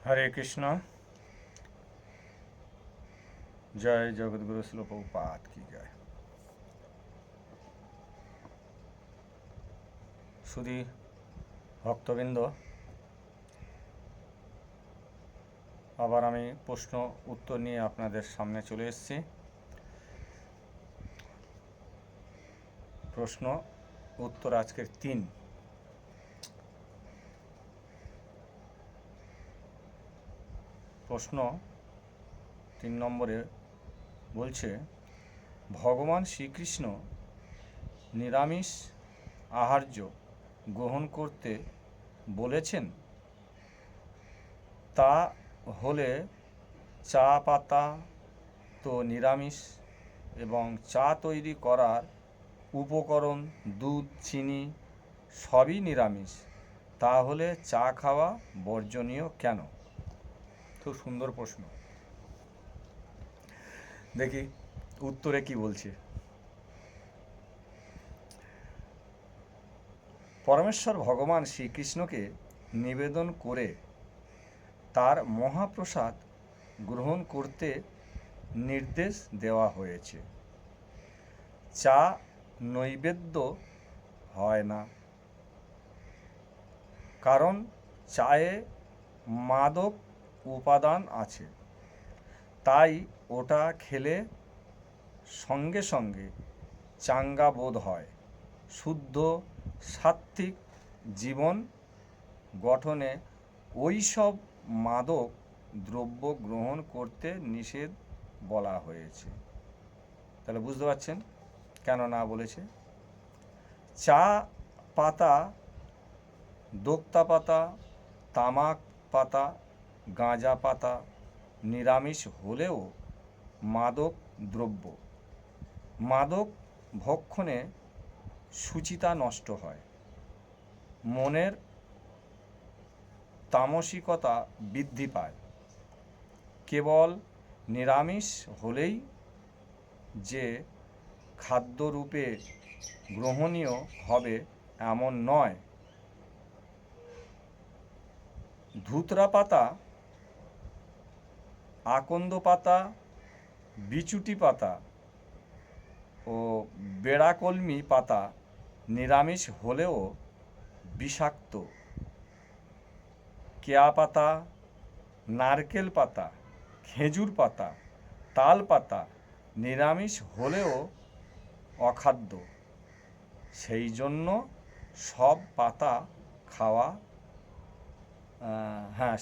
হরে কৃষ্ণ। জয় জগৎগুরু শিল প্রভুপাদ কি জয়। শুধু ভক্তবৃন্দ, আবার আমি প্রশ্ন উত্তর নিয়ে আপনাদের সামনে চলে এসেছি। প্রশ্ন উত্তর আজকের 3। প্রশ্ন 3 নম্বরে বলছে, ভগবান শ্রীকৃষ্ণ নিরামিষ আহার্য গ্রহণ করতে বলেছেন, তা হলে চা পাতা তো নিরামিষ এবং চা তৈরি করার উপকরণ দুধ চিনি সবই নিরামিষ, তাহলে চা খাওয়া বর্জনীয় কেন? খুব সুন্দর প্রশ্ন। দেখি উত্তরে কি বলছে। পরমেশ্বর ভগবান শ্রীকৃষ্ণকে নিবেদন করে তার মহাপ্রসাদ গ্রহণ করতে নির্দেশ দেওয়া হয়েছে। চা নৈবেদ্য হয় না, কারণ চায়ে মাদক উপাদান আছে, তাই ওটা খেলে সঙ্গে সঙ্গে চাঙ্গা বোধ হয়। শুদ্ধ সাত্ত্বিক জীবন গঠনে ওই সব মাদক দ্রব্য গ্রহণ করতে নিষেধ বলা হয়েছে। তাহলে বুঝতে পারছেন কেন না বলেছে। চা পাতা, দোক্তা পাতা, তামাক পাতা, গাঁজা পাতা নিরামিষ হলেও মাদক দ্রব্য। মাদক ভক্ষণে শুচিতা নষ্ট হয়, মনের তামসিকতা বৃদ্ধি পায়। কেবল নিরামিষ হলেই যে খাদ্যরূপে গ্রহণীয় হবে এমন নয়। ধুতরা পাতা, আকন্দ পাতা, বিচুটি পাতা ও বেড়াকলমি পাতা নিরামিষ হলেও বিষাক্ত। কেয়া পাতা, নারকেল পাতা, খেজুর পাতা, তাল পাতা নিরামিষ হলেও অখাদ্য। সেই জন্য সব পাতা খাওয়া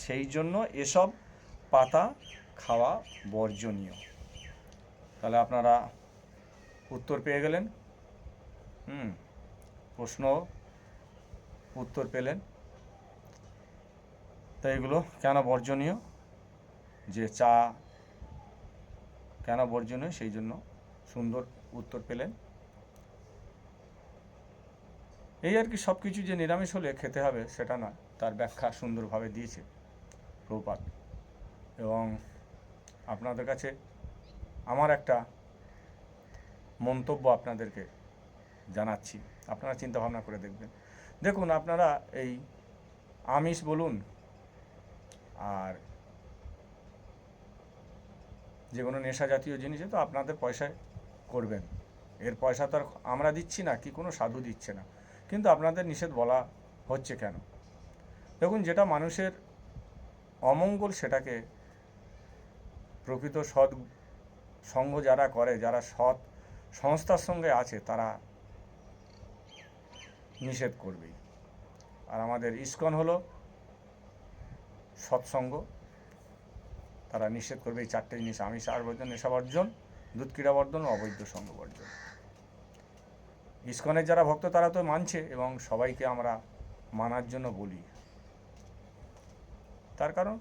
সেই জন্য এসব পাতা খাওয়া বর্জনীয়। তাহলে আপনারা উত্তর পেয়ে গেলেন। প্রশ্ন উত্তর পেলেন। তো এগুলো কেন বর্জনীয়, যে চা কেন বর্জনীয় সেই জন্য সুন্দর উত্তর পেলেন। এই আর কি, সব কিছু যে নিরামিষ হলে খেতে হবে সেটা নয়, তার ব্যাখ্যা সুন্দরভাবে দিয়েছে প্রভুপাদ। এবং আপনাদের কাছে আমার একটা মন্তব্য আপনাদেরকে জানাচ্ছি, আপনারা চিন্তা ভাবনা করে দেখবেন। দেখুন, আপনারা এই আমিষ বলুন আর যে কোনো নেশা জাতীয় জিনিসে তো আপনাদের পয়সায় করবেন, এর পয়সা তো আর আমরা দিচ্ছি না, কি কোনো সাধু দিচ্ছে না, কিন্তু আপনাদের নিষেধ বলা হচ্ছে কেন? দেখুন, যেটা মানুষের অমঙ্গল সেটাকে প্রকৃত সৎ সঙ্গ যারা করে, যারা সৎ সংস্থার সঙ্গে আছে, তারা নিষেধ করবেই। আর আমাদের ইস্কন হলো সৎসঙ্গ, তারা নিষেধ করবে এই 4টে জিনিস: আমিষ আহার বর্জন, নেশা বর্জন, দুধ ক্রীড়া বর্জন, অবৈধ সঙ্গ বর্জন। ইস্কনের যারা ভক্ত তারা তো মানছে, এবং সবাইকে আমরা মানার জন্য বলি। তার কারণ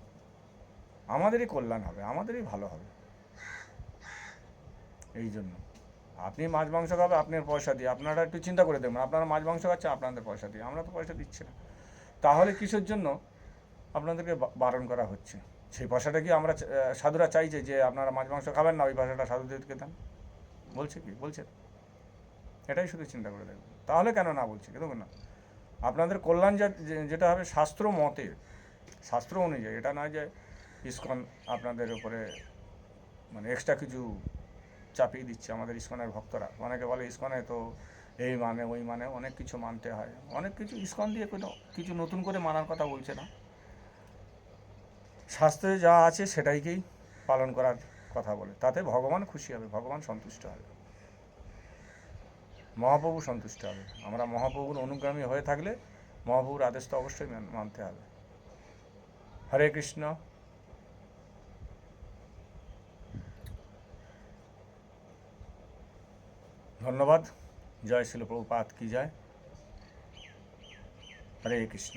আমাদেরই কল্যাণ হবে, আমাদেরই ভালো হবে। এই জন্য আপনি মাছ মাংস খাবে আপনার পয়সা দিয়ে, আপনারা একটু চিন্তা করে দেখবেন, আপনারা মাছ মাংস খাচ্ছেন আপনাদের পয়সা দিয়ে, আমরা তো পয়সা দিচ্ছি না, তাহলে কিসের জন্য আপনাদেরকে বারণ করা হচ্ছে? সেই পয়সাটা কি আমরা সাধুরা চাইছে যে আপনারা মাছ মাংস খাবেন না, ওই পয়সাটা সাধুদেরকে দেন? বলছে কি? বলছে? এটাই শুধু চিন্তা করে দেখবেন, তাহলে কেন না বলছে। দেখুন না, আপনাদের কল্যাণ যেটা হবে শাস্ত্র মতে, শাস্ত্র অনুযায়ী, এটা নয় যে ইসকন আপনাদের উপরে মানে এক্সট্রা কিছু চাপিয়ে দিচ্ছে। আমাদের ইসকনের ভক্তরা অনেকে বলে ইসকনে তো এই মানে ওই মানে অনেক কিছু মানতে হয়, অনেক কিছু ইসকন দিয়ে কোনো কিছু নতুন করে মানার কথা বলছে না। শাস্ত্রে যা আছে সেটাইকেই পালন করার কথা বলে, তাতে ভগবান খুশি হবে, ভগবান সন্তুষ্ট হবে, মহাপ্রভু সন্তুষ্ট হবে। আমরা মহাপ্রভুর অনুগামী হয়ে থাকলে মহাপ্রভুর আদেশ তো অবশ্যই মানতে হবে। হরে কৃষ্ণ। ধন্যবাদ। জয় শিল প্রভুপাদ কি জয়। হরে কৃষ্ণ।